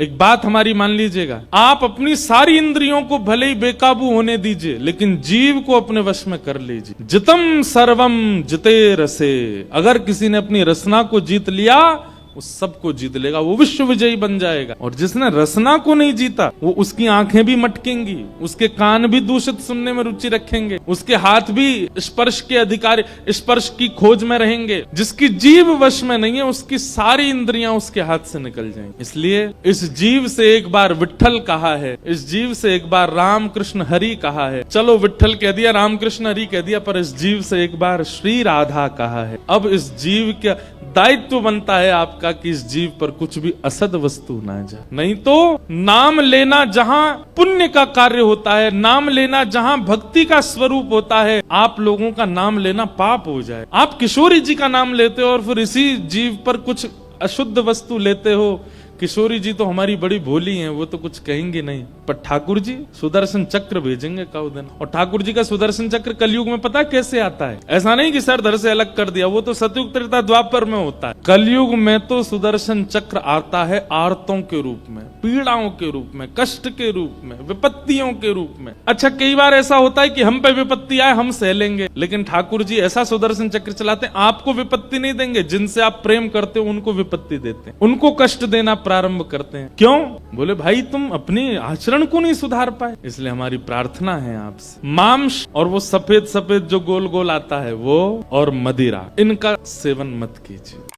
एक बात हमारी मान लीजिएगा, आप अपनी सारी इंद्रियों को भले ही बेकाबू होने दीजिए, लेकिन जीव को अपने वश में कर लीजिए। जितम सर्वम जिते रसे, अगर किसी ने अपनी रसना को जीत लिया वो सबको जीत लेगा, वो विश्व विजयी बन जाएगा। और जिसने रसना को नहीं जीता, वो उसकी आंखें भी मटकेंगी, उसके कान भी दूषित सुनने में रुचि रखेंगे, उसके हाथ भी स्पर्श के अधिकारी, स्पर्श की खोज में रहेंगे। जिसकी जीव वश में नहीं है, उसकी सारी इंद्रियां उसके हाथ से निकल जाएंगी। इसलिए इस जीव से एक बार विट्ठल कहा है, इस जीव से एक बार राम कृष्ण हरि कहा है। चलो विट्ठल कह दिया, राम कृष्ण हरि कह दिया, पर इस जीव से एक बार श्री राधा कहा है। अब इस जीव का दायित्व बनता है आपका कि इस जीव पर कुछ भी असद वस्तु ना जाए। नहीं तो नाम लेना जहां पुण्य का कार्य होता है, नाम लेना जहां भक्ति का स्वरूप होता है, आप लोगों का नाम लेना पाप हो जाए। आप किशोरी जी का नाम लेते हो और फिर इसी जीव पर कुछ अशुद्ध वस्तु लेते हो। किशोरी जी तो हमारी बड़ी भोली हैं, वो तो कुछ कहेंगे नहीं, पर ठाकुर जी सुदर्शन चक्र भेजेंगे कौ दिन। और ठाकुर जी का सुदर्शन चक्र कलयुग में पता कैसे आता है? ऐसा नहीं कि सर धर से अलग कर दिया, वो तो सतयुग त्रेता द्वापर में होता है। कलयुग में तो सुदर्शन चक्र आता है आर्तों के रूप में, पीड़ाओं के रूप में, कष्ट के रूप में, विपत्तियों के रूप में। अच्छा, कई बार ऐसा होता है कि हम पे विपत्ति आए हम सह लेंगे, लेकिन ठाकुर जी ऐसा सुदर्शन चक्र चलाते हैं, आपको विपत्ति नहीं देंगे, जिनसे आप प्रेम करते हो उनको विपत्ति देते हैं, उनको कष्ट देना प्रारंभ करते हैं। क्यों? बोले भाई तुम अपने आचरण को नहीं सुधार पाए। इसलिए हमारी प्रार्थना है आपसे, मांस और वो सफेद सफेद जो गोल गोल आता है वो, और मदिरा, इनका सेवन मत कीजिए।